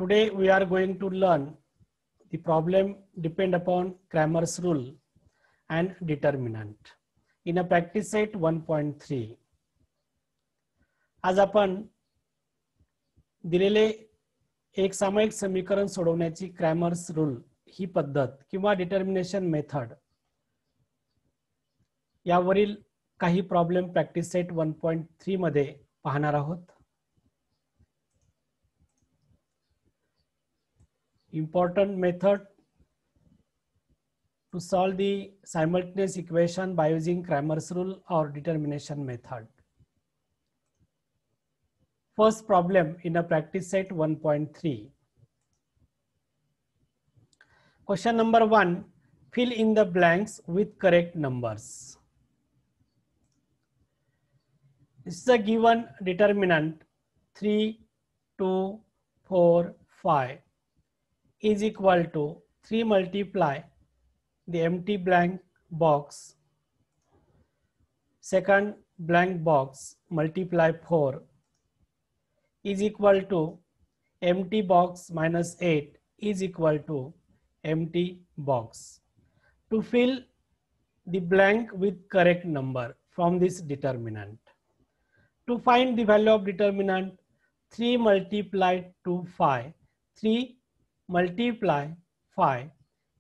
Today we are going to learn the problem depend upon Cramer's rule and determinant in a practice set 1.3. आज आपण दिलेले एक सामायिक समीकरण सोडवण्याची क्रॅमर्स रूल ही पद्धत किंवा डिटर्मिनेशन मेथड यावरील काही प्रॉब्लेम प्रॅक्टिस सेट 1.3 मध्ये पाहणार आहोत. Important method to solve the simultaneous equation by using Cramer's rule or determination method. First problem in a practice set 1.3. Question number 1. Fill in the blanks with correct numbers. This is a given determinant 3, 2, 4, 5. Is equal to 3 multiply the empty blank box, second blank box multiply 4 is equal to empty box minus 8 is equal to empty box. To fill the blank with correct number from this determinant. To find the value of determinant, 3 multiplied to 5, 3 multiply 5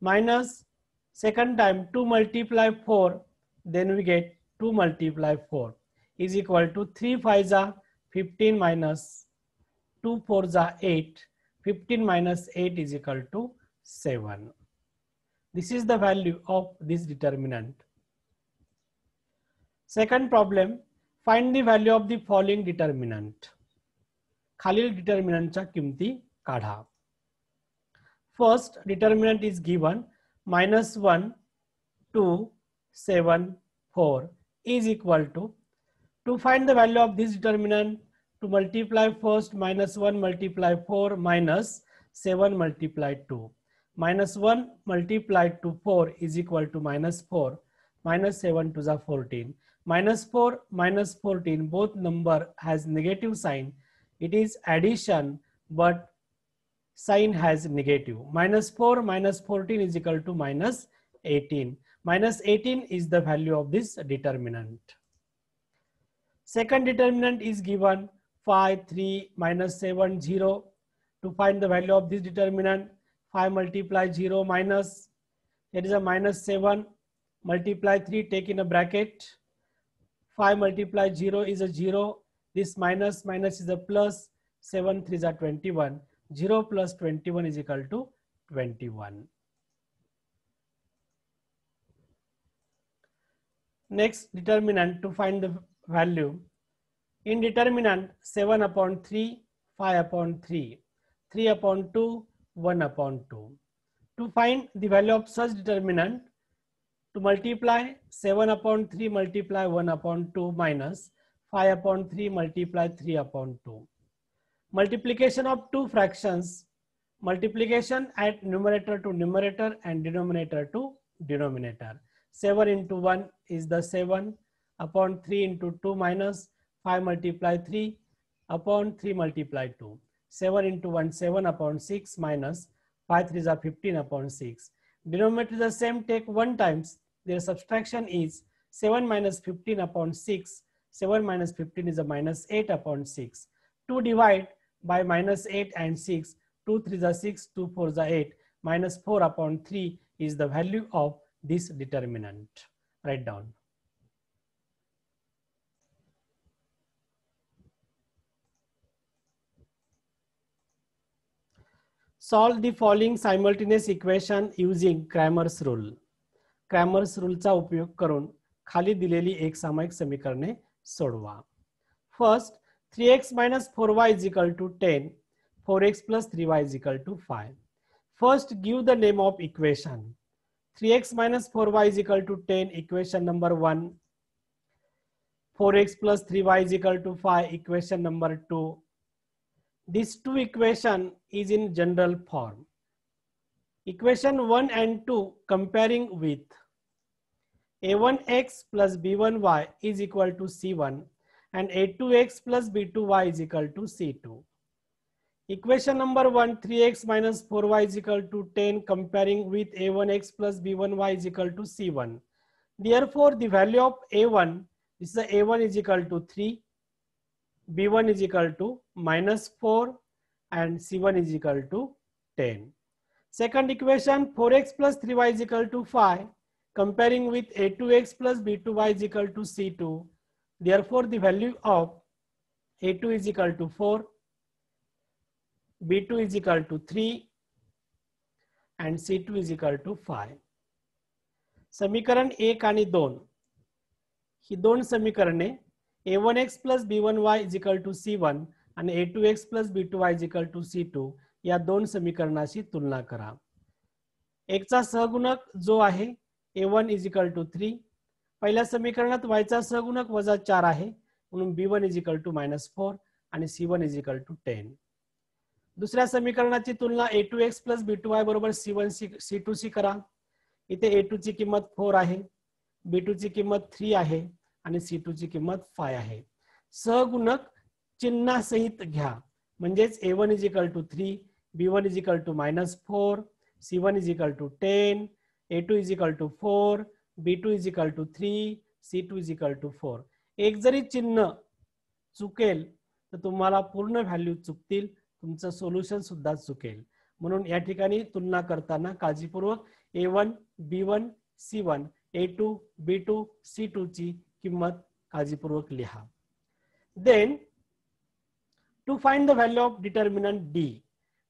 minus second time 2 multiply 4, then we get 2 multiply 4 is equal to 3 5s are 15 minus 2 4s are 8, 15 minus 8 is equal to 7. This is the value of this determinant. Second problem, find the value of the following determinant. खालील determinantच्या किमती काढा. First determinant is given minus 1, 2, 7, 4 is equal to find the value of this determinant, to multiply first minus 1 multiply 4 minus 7 multiply 2. Minus 1 multiplied to 4 is equal to minus 4, minus 7 to the 14. Minus 4 minus 14, both number has negative sign. It is addition but sign has negative. Minus 4 minus 14 is equal to minus 18. Minus 18 is the value of this determinant. Second determinant is given 5, 3, minus 7, 0. To find the value of this determinant, 5 multiply 0 minus, there is a minus 7, multiply 3, take in a bracket. 5 multiply 0 is a 0. This minus is a plus. 7 3s are 21. 0 plus 21 is equal to 21. Next determinant, to find the value. In determinant, 7 upon 3, 5 upon 3, 3 upon 2, 1 upon 2. To find the value of such determinant, to multiply 7 upon 3 multiply 1 upon 2 minus 5 upon 3 multiply 3 upon 2. Multiplication of two fractions, multiplication at numerator to numerator and denominator to denominator. 7 into 1 is the 7 upon 3 into 2 minus 5 multiply 3 upon 3 multiply 2. 7 into 1 7 upon 6 minus 5 3s are 15 upon 6. Denominator is the same, take 1 times. Their subtraction is 7 minus 15 upon 6. 7 minus 15 is a minus 8 upon 6. 2 divide by minus 8 and 6, 2 3s are 6, 2 4s are 8, minus 4 upon 3 is the value of this determinant. Write down. Solve the following simultaneous equation using Cramer's rule. Cramer's rule चा उपयोग करून खाली दिलेली एक सामायिक समीकरणे सोडवा. First, 3x minus 4y is equal to 10, 4x plus 3y is equal to 5. First, give the name of equation. 3x minus 4y is equal to 10, equation number 1. 4x plus 3y is equal to 5, equation number 2. This two equation is in general form. Equation 1 and 2 comparing with a1x plus b1y is equal to c1 and a2x plus b2y is equal to c2. Equation number 1, 3x minus 4y is equal to 10, comparing with a1x plus b1y is equal to c1. Therefore, the value of a1, this is the a1 is equal to 3, b1 is equal to minus 4, and c1 is equal to 10. Second equation, 4x plus 3y is equal to 5, comparing with a2x plus b2y is equal to c2. Therefore, the value of a2 is equal to 4, b2 is equal to 3, and c2 is equal to 5. समीकरण 1 आणि 2 ही दोन समीकरणे a1x plus b1y is equal to c1 आणि a2x plus b2y is equal to c2 या दोन समीकरणाशी तुलना करा. एक चा सहगुणक जो आहे a1 is equal to 3, पहिल्या समीकरणात y चा सहगुणक वजा 4 आहे म्हणून b1 is equal to -4 आणि c1 is equal to 10. दुसऱ्या समीकरणाची तुलना a2x plus b2y बरोबर c1 c2 शी करा. इथे a2 ची किंमत 4 आहे, b2 ची किंमत 3 आहे आणि c2 ची किंमत 5 आहे. सहगुणक चिन्हासहित घ्या, म्हणजेच a1 is equal to 3, b1 is equal to -4, c1 is equal to 10, a2 is equal to 4, b2 is equal to 3, c2 is equal to 4. एक जरी चिन्ह चुकेल तर तुम्हाला पूर्ण व्हॅल्यू चुकतील, तुमचं सोल्युशन सुद्धा चुकेल. म्हणून या ठिकाणी तुलना करताना काळजीपूर्वक a1, b1, c1, a2, b2, c2 ची किंमत काळजीपूर्वक लिहा. Then to find the value of determinant D.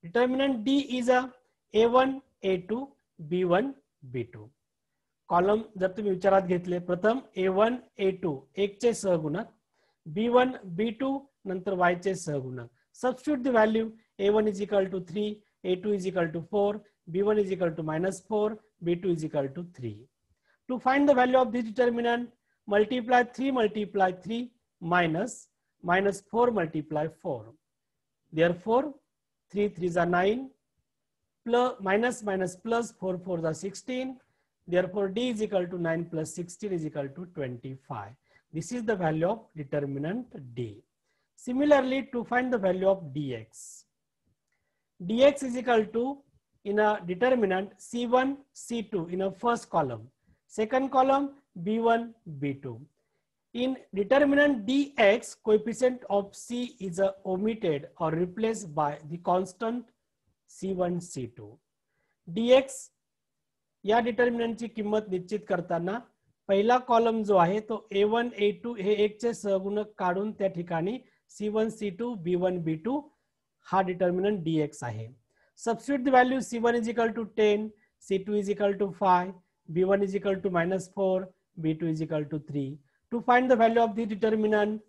Determinant D is a a1, a2, b1, b2. Column जर तुम्ही विचारात घेतले, प्रथम a1, a2 एक चे सहगुणक, b1, b2 नंतर y चे सहगुणक. Substitute the value a1 is equal to 3, a2 is equal to 4, b1 is equal to -4, b2 is equal to 3. To find the value of this determinant, multiply 3 multiply 3 minus 4 multiply 4. Therefore, 3 3s are 9, plus minus plus 4 4s are 16. Therefore, D is equal to 9 plus 16 is equal to 25. This is the value of determinant D. Similarly, to find the value of dx, dx is equal to, in a determinant C1, C2 in a first column, second column B1, B2. In determinant dx, coefficient of C is omitted or replaced by the constant C1, C2. dx या डिटर्मिनंटची किंमत निश्चित करताना पहिला column जो आहे तो a1, a2 हे एक चे सहगुणक काढून त्या ठिकाणी C1, C2, B1, B2 हा डिटर्मिनंट dx आहे. Substitute the value C1 is equal to 10, C2 is equal to 5, B1 is equal to -4, B2 is equal to 3. To find the value of the determinant,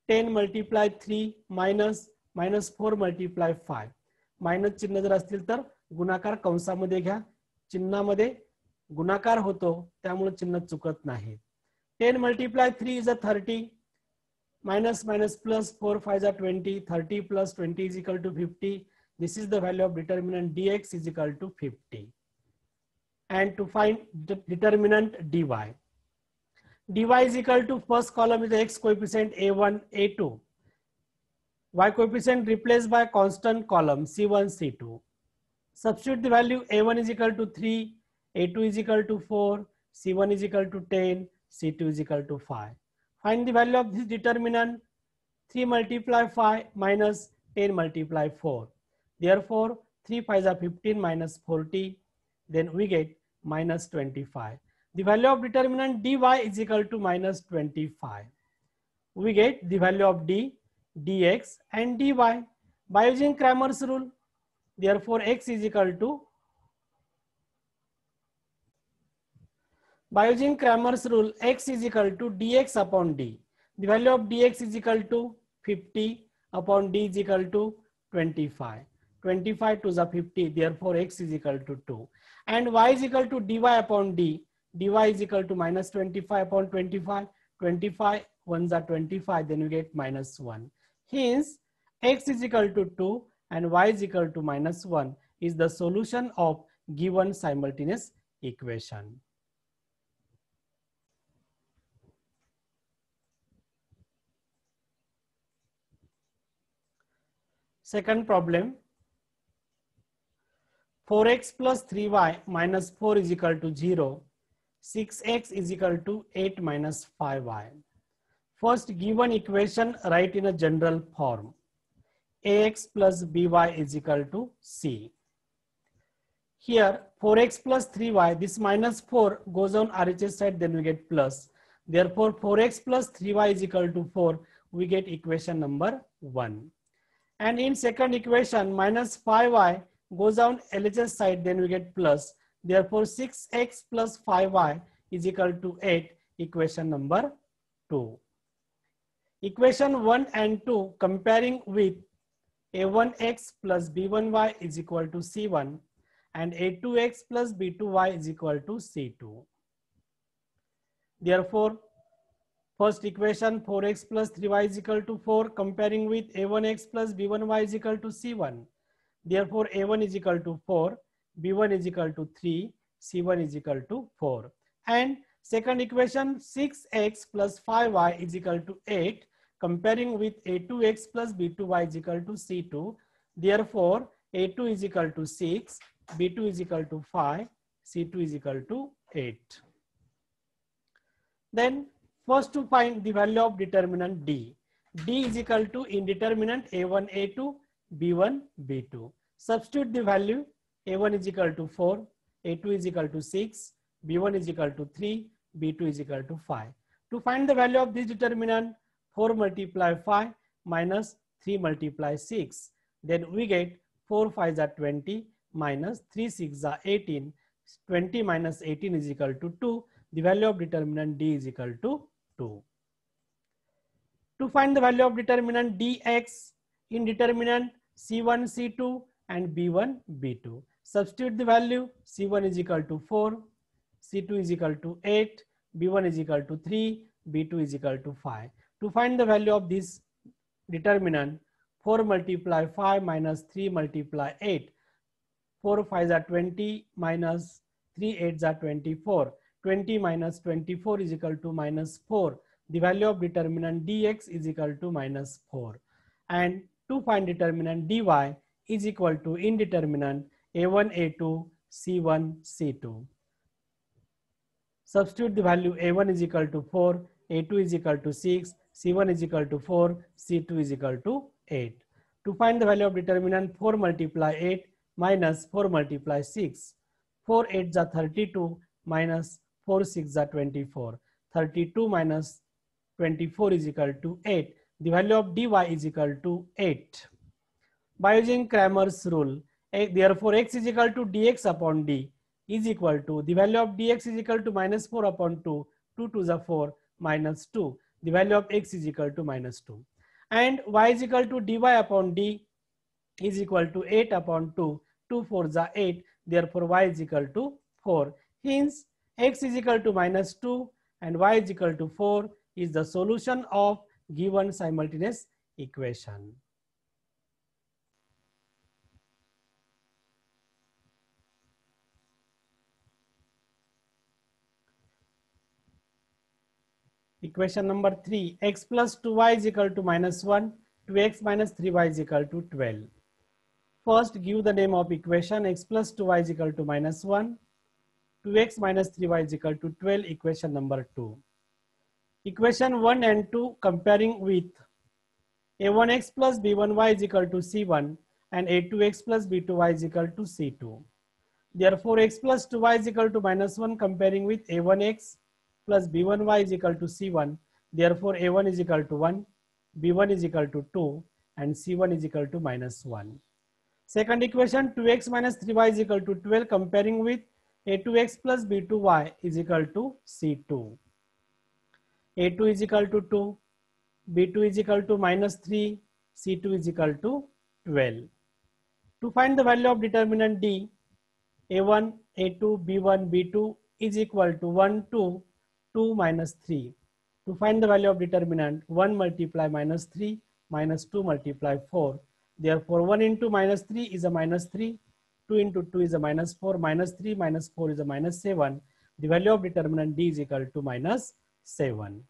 10 multiply 3 minus -4 multiply 5. Minus चिन्ह जर असतील तर गुणाकार कंसामध्ये घ्या, चिन्हामध्ये गुणाकार होतो त्यामुळे चिन्ह चुकत नाही. 10 multiply 3 is a 30, minus plus 4 5 are 20, 30 plus 20 is equal to 50. This is the value of determinant dx is equal to 50. And to find the determinant dy, dy is equal to first column is the x coefficient a1, a2, y coefficient replaced by constant column C1, C2. Substitute the value a1 is equal to 3, a2 is equal to 4, c1 is equal to 10, c2 is equal to 5. Find the value of this determinant, 3 multiply 5 minus 10 multiply 4. Therefore, 3 5s are 15 minus 40, then we get minus 25. The value of determinant dy is equal to minus 25. We get the value of d, dx and dy by using Cramer's rule. Therefore, x is equal to, by using Cramer's rule, x is equal to dx upon d. The value of dx is equal to 50 upon d is equal to 25. 25 to the 50, therefore x is equal to 2. And y is equal to dy upon d. dy is equal to minus 25 upon 25. 25 ones are 25, then we get minus 1. Hence, x is equal to 2 and y is equal to minus 1 is the solution of given simultaneous equation. Second problem, 4x plus 3y minus 4 is equal to 0. 6x is equal to 8 minus 5y. First, given equation write in a general form. Ax plus by is equal to c. Here 4x plus 3y, this minus 4 goes on RHS side, then we get plus. Therefore 4x plus 3y is equal to 4. We get equation number 1. And in second equation, minus 5y goes on LHS side, then we get plus. Therefore 6x plus 5y is equal to 8, equation number 2. Equation 1 and 2 comparing with a1x plus b1y is equal to c1 and a2x plus b2y is equal to c2. Therefore, first equation 4x plus 3y is equal to 4 comparing with a1x plus b1y is equal to c1. Therefore, a1 is equal to 4, b1 is equal to 3, c1 is equal to 4. And second equation 6x plus 5y is equal to 8 comparing with a2x plus b2y is equal to c2. Therefore, a2 is equal to 6, b2 is equal to 5, c2 is equal to 8. Then first to find the value of determinant D. D is equal to in determinant a1, a2, b1, b2. Substitute the value. A1 is equal to 4, a2 is equal to 6, b1 is equal to 3, b2 is equal to 5. To find the value of this determinant, 4 multiply 5 minus 3 multiply 6. Then we get 4 5s are 20 minus 3 6s are 18. 20 minus 18 is equal to 2. The value of determinant D is equal to 2. To find the value of determinant dx in determinant C1, C2 and B1, B2. Substitute the value. C1 is equal to 4, C2 is equal to 8, B1 is equal to 3, B2 is equal to 5. To find the value of this determinant, 4 multiply 5 minus 3 multiply 8. 4 5s are 20 minus 3 8s are 24. 20 minus 24 is equal to minus 4. The value of determinant dx is equal to minus 4. And to find determinant dy is equal to indeterminate a1, a2, c1, c2. Substitute the value. A1 is equal to 4, a2 is equal to 6, c1 is equal to 4, c2 is equal to 8. To find the value of determinant, 4 multiply 8 minus 4 multiply 6. 4 8s are 32 minus 4 6s are 24. 32 minus 24 is equal to 8. The value of dy is equal to 8. By using Cramer's rule, therefore x is equal to dx upon d is equal to, the value of dx is equal to minus 4 upon 2, 2 2s are 4, minus 2. The value of x is equal to minus 2. And y is equal to dy upon d is equal to 8 upon 2, 2 4s are 8. Therefore, y is equal to 4. Hence, x is equal to minus 2 and y is equal to 4 is the solution of given simultaneous equation. Equation number 3, x plus 2y is equal to minus 1, 2x minus 3y is equal to 12. First, give the name of equation. X plus 2y is equal to minus 1, 2x minus 3y is equal to 12, equation number 2. Equation 1 and 2 comparing with a1x plus b1y is equal to c1 and a2x plus b2y is equal to c2. Therefore, x plus 2y is equal to minus 1 comparing with a1x plus b1y is equal to c1. Therefore, a1 is equal to 1, b1 is equal to 2 and c1 is equal to minus 1. Second equation, 2x minus 3y is equal to 12 comparing with a2x plus b2y is equal to c2. a2 is equal to 2, b2 is equal to minus 3, c2 is equal to 12. To find the value of determinant d, a1, a2, b1, b2 is equal to 1, 2, 2 minus 3. To find the value of determinant, 1 multiply minus 3 minus 2 multiply 4. Therefore, 1 into minus 3 is a minus 3, 2 into 2 is a minus 4, minus 3 minus 4 is a minus 7. The value of determinant d is equal to minus 7.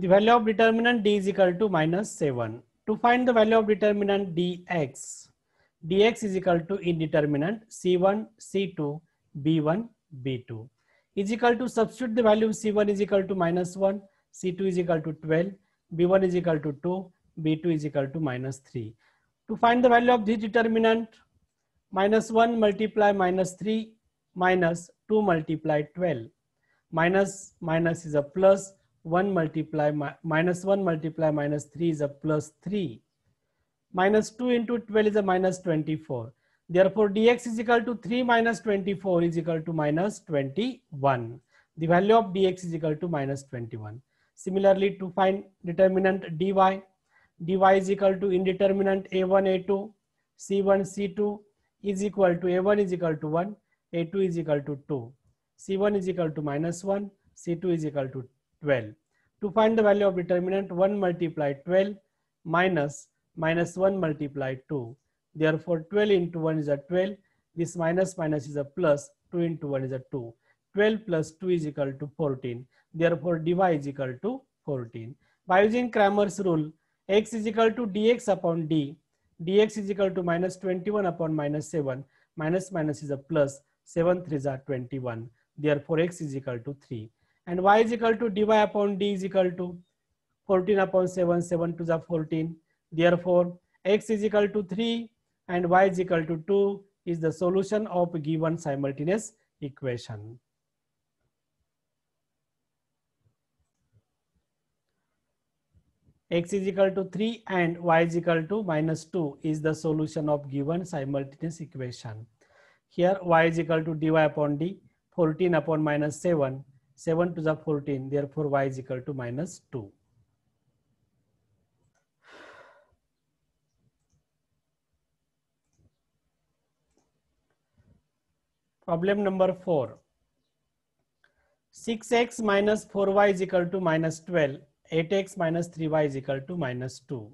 The value of determinant d is equal to minus 7. To find the value of determinant dx, dx is equal to indeterminate c1, c2, b1, b2 is equal to substitute the value c1 is equal to minus 1, c2 is equal to 12, b1 is equal to 2, b2 is equal to minus 3. To find the value of this determinant, minus 1 multiply minus 3 minus 2 multiply 12. Minus minus is a plus, 1 multiply minus 1 multiply minus 3 is a plus 3. Minus 2 into 12 is a minus 24. Therefore, dx is equal to 3 minus 24 is equal to minus 21. The value of dx is equal to minus 21. Similarly, to find determinant dy, dy is equal to indeterminate a1, a2, c1, c2 is equal to a1 is equal to 1, a2 is equal to 2, c1 is equal to minus 1, c2 is equal to 12. To find the value of determinant, 1 multiply 12 minus minus 1 multiply 2. Therefore, 12 into 1 is a 12. This minus minus is a plus. 2 into 1 is a 2. 12 plus 2 is equal to 14. Therefore, dy is equal to 14. By using Cramer's rule, x is equal to dx upon d. Dx is equal to minus 21 upon minus 7. Minus minus is a plus. 7 3s are 21. Therefore, x is equal to 3. And y is equal to dy upon d is equal to 14 upon 7. 7 2s are 14. Therefore, x is equal to 3 and y is equal to 2 is the solution of given simultaneous equation. X is equal to 3 and y is equal to minus 2 is the solution of given simultaneous equation. Here y is equal to dy upon d, 14 upon minus 7, 7 to the 14, therefore y is equal to minus 2. Problem number 4. 6x minus 4y is equal to minus 12. 8x minus 3y is equal to minus 2.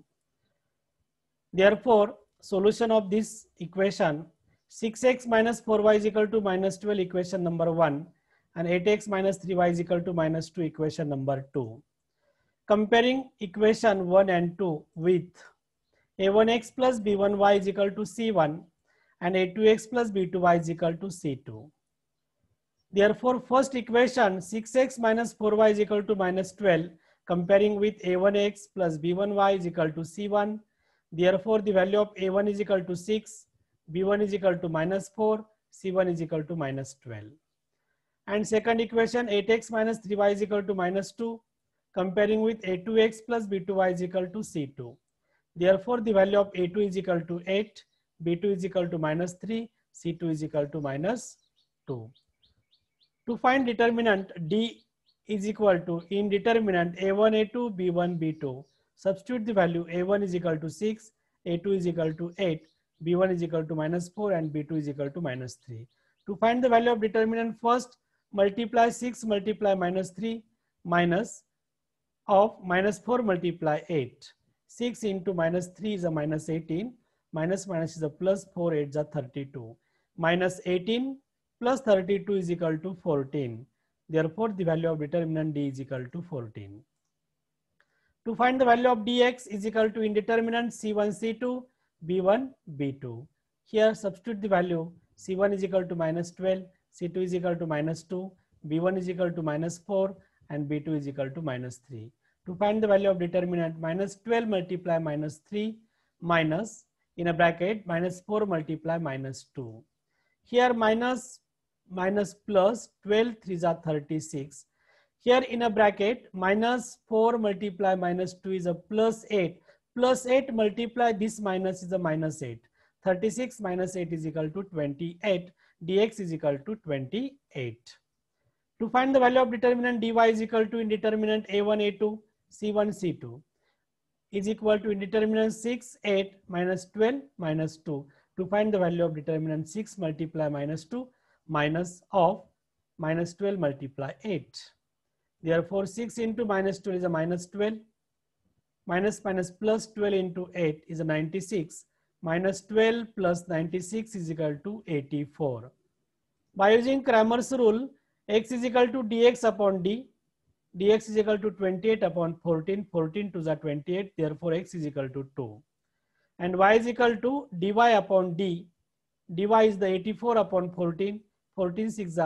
Therefore, solution of this equation, 6x minus 4y is equal to minus 12, equation number 1, and 8x minus 3y is equal to minus 2, equation number 2. Comparing equation 1 and 2 with a1x plus b1y is equal to c1 and a2x plus b2y is equal to c2. Therefore, first equation 6x minus 4y is equal to minus 12, comparing with a1x plus b1y is equal to c1. Therefore, the value of a1 is equal to 6, b1 is equal to minus 4, c1 is equal to minus 12. And second equation 8x minus 3y is equal to minus 2, comparing with a2x plus b2y is equal to c2. Therefore, the value of a2 is equal to 8, b2 is equal to minus 3, c2 is equal to minus 2. To find determinant d is equal to indeterminate a1, a2, b1, b2. Substitute the value a1 is equal to 6, a2 is equal to 8, b1 is equal to minus 4 and b2 is equal to minus 3. To find the value of determinant, first multiply 6 multiply minus 3 minus of minus 4 multiply 8. 6 into minus 3 is a minus 18. Minus minus is a plus, 4 8 is a 32. Minus 18 plus 32 is equal to 14. Therefore, the value of determinant d is equal to 14. To find the value of dx is equal to indeterminate c1, c2, b1, b2. Here substitute the value, c1 is equal to minus 12, c2 is equal to minus 2, b1 is equal to minus 4 and b2 is equal to minus 3. To find the value of determinant, minus 12 multiply minus 3 minus in a bracket minus 4 multiply minus 2. Here minus plus 12 3s are 36. Here in a bracket minus 4 multiply minus 2 is a plus 8. Plus 8 multiply this minus is a minus 8. 36 minus 8 is equal to 28. Dx is equal to 28. To find the value of determinant dy is equal to indeterminate a1, a2, c1, c2 is equal to indeterminate 6, 8 minus 12 minus 2. To find the value of determinant 6 multiply minus 2 minus of minus 12 multiply 8. Therefore, 6 into minus 12 is a minus 12. Minus minus plus 12 into 8 is a 96. Minus 12 plus 96 is equal to 84. By using Cramer's rule, x is equal to dx upon d. dx is equal to 28 upon 14, 14 to the 28, therefore x is equal to 2. And y is equal to dy upon d, dy is the 84 upon 14, 14 6 is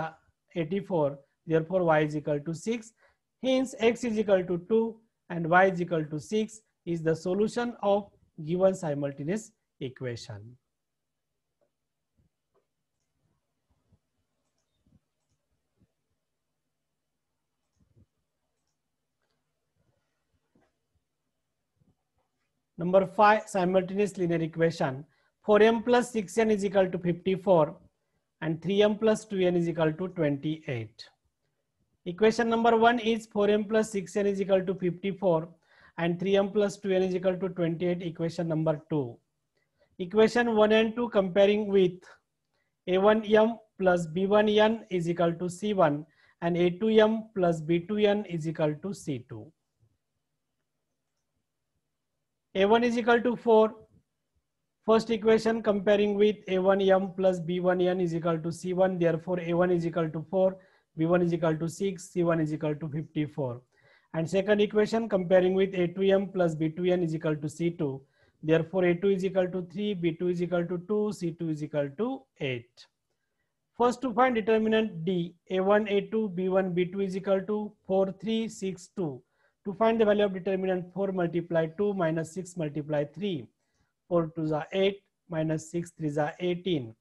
84, therefore y is equal to 6. Hence x is equal to 2 and y is equal to 6 is the solution of given simultaneous equation. Number 5, simultaneous linear equation. 4m plus 6n is equal to 54 and 3m plus 2n is equal to 28. Equation number 1 is 4m plus 6n is equal to 54 and 3m plus 2n is equal to 28. Equation number 2. Equation 1 and 2 comparing with a1m plus b1n is equal to c1 and a2m plus b2n is equal to c2. A1 is equal to 4. First equation comparing with a1m plus b1n is equal to c1. Therefore, a1 is equal to 4, b1 is equal to 6, c1 is equal to 54. And second equation comparing with a2m plus b2n is equal to c2. Therefore, a2 is equal to 3, b2 is equal to 2, c2 is equal to 8. First to find determinant D, a1, a2, b1, b2 is equal to 4, 3, 6, 2. To find the value of determinant 4 multiply 2 minus 6 multiply 3. 4 2 is 8 minus 6 3 is 18.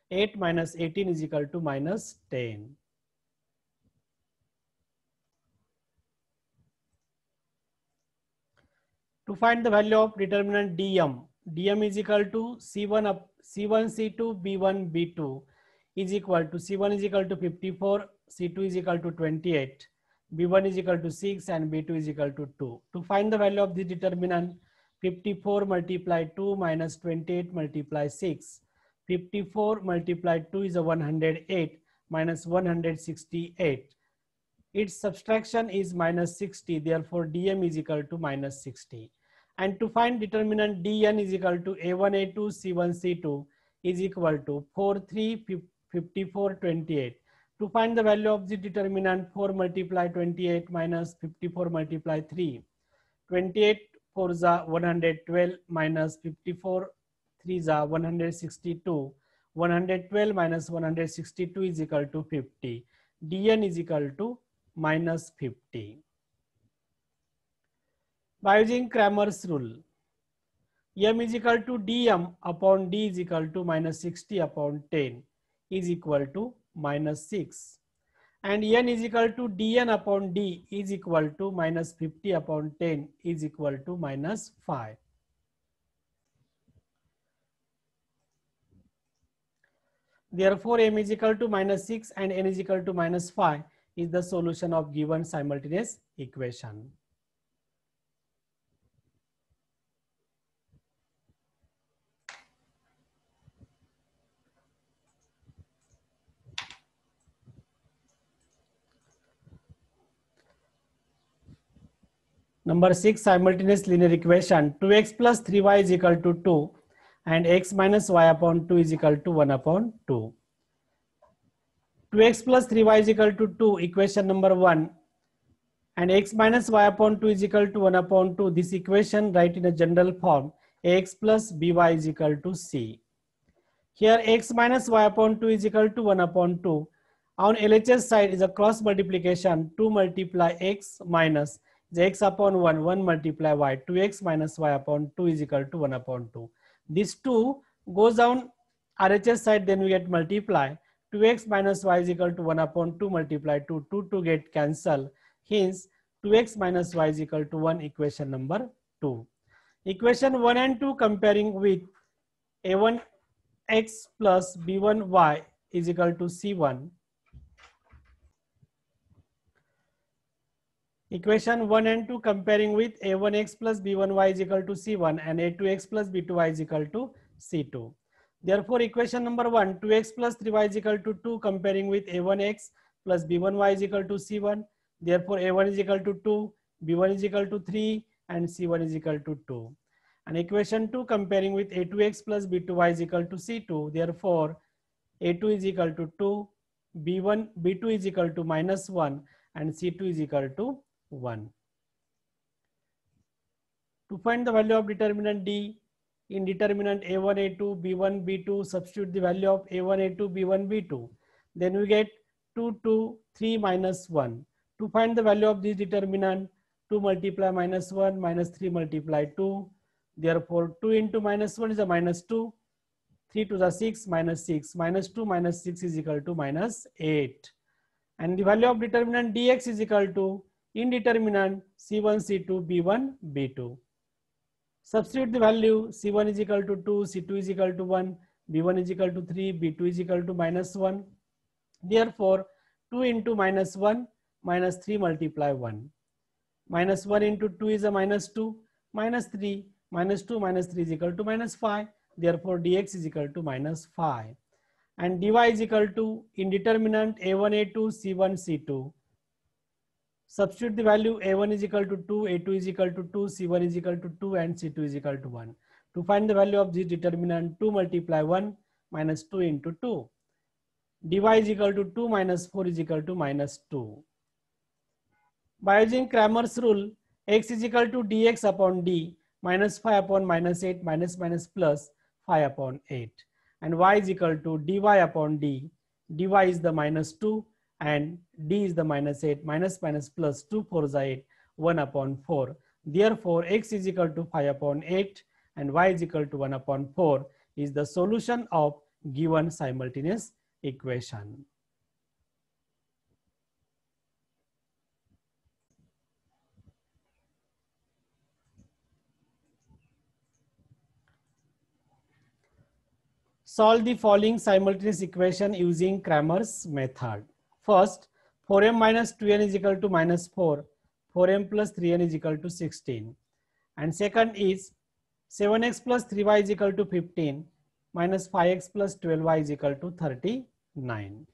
8 minus 18 is equal to minus 10. To find the value of determinant dm, dm is equal to c1 up c1 c2 b1 b2 is equal to c1 is equal to 54, c2 is equal to 28, b1 is equal to 6 and b2 is equal to 2. To find the value of the determinant, 54 multiply 2 minus 28 multiply 6. 54 multiply 2 is a 108 minus 168. Its subtraction is minus 60. Therefore, dm is equal to minus 60. And to find determinant dn is equal to a1, a2, c1, c2 is equal to 4, 3, 54, 28. To find the value of the determinant 4 multiply 28 minus 54 multiply 3. 28 4 is 112 minus 54 3 is 162. 112 minus 162 is equal to 50. dn is equal to minus 50. By using Cramer's rule, m is equal to dm upon d is equal to minus 60 upon 10 is equal to minus 6. And n is equal to dn upon d is equal to minus 50 upon 10 is equal to minus 5. Therefore, m is equal to minus 6 and n is equal to minus 5 is the solution of given simultaneous equation. Number 6, simultaneous linear equation. 2x plus 3y is equal to 2 and x minus y upon 2 is equal to 1 upon 2. 2x plus 3y is equal to 2, equation number 1, and x minus y upon 2 is equal to 1 upon 2. This equation write in a general form, ax plus by is equal to c. Here x minus y upon 2 is equal to 1 upon 2. On LHS side is a cross multiplication, 2 multiply x minus the x upon 1, 1 multiply y, 2x minus y upon 2 is equal to 1 upon 2. This 2 goes down RHS side, then we get multiply. 2x minus y is equal to 1 upon 2 multiply 2, 2 get cancel. Hence, 2x minus y is equal to 1, equation number 2. Equation 1 and 2 comparing with a1x plus b1y is equal to c1. Equation 1 and 2 comparing with a1x plus b1y is equal to c1 and a2x plus b2y is equal to c2. Therefore, equation number 1, 2x plus 3y is equal to 2 comparing with a1x plus b1y is equal to c1. Therefore, a1 is equal to 2, b1 is equal to 3 and c1 is equal to 2. And equation 2 comparing with a2x plus b2y is equal to c2. Therefore, a2 is equal to 2, b2 is equal to minus 1 and C2 is equal to 1. To find the value of determinant D, in determinant A1, A2, B1, B2, substitute the value of A1, A2, B1, B2. Then we get 2, 2, 3 minus 1. To find the value of this determinant, 2 multiply minus 1 minus 3 multiply 2. Therefore, 2 into minus 1 is a minus 2. 3 to the 6 minus 6. Minus 2 minus 6 is equal to minus 8. And the value of determinant dx is equal to indeterminant C1, C2, B1, B2. Substitute the value C1 is equal to 2, C2 is equal to 1, B1 is equal to 3, B2 is equal to minus 1. Therefore, 2 into minus 1 minus 3 multiply 1. Minus 1 into 2 is a minus 2, minus 3, minus 2 minus 3 is equal to minus 5. Therefore, dx is equal to minus 5. And dy is equal to indeterminant A1, A2, C1, C2. Substitute the value A1 is equal to 2, A2 is equal to 2, C1 is equal to 2 and C2 is equal to 1. To find the value of this determinant, 2 multiply 1 minus 2 into 2. dy is equal to 2 minus 4 is equal to minus 2. By using Cramer's rule, x is equal to dx upon d minus 5 upon minus 8 minus minus plus 5 upon 8. And y is equal to dy upon d. dy is the minus 2 and d is the minus 8, minus minus plus 2 4 is 8, 1 upon 4. Therefore, x is equal to 5 upon 8 and y is equal to 1 upon 4 is the solution of given simultaneous equation. Solve the following simultaneous equation using Cramer's method. First, 4m minus 2n is equal to minus 4. 4m plus 3n is equal to 16. And second is 7x plus 3y is equal to 15 minus 5x plus 12y is equal to 39.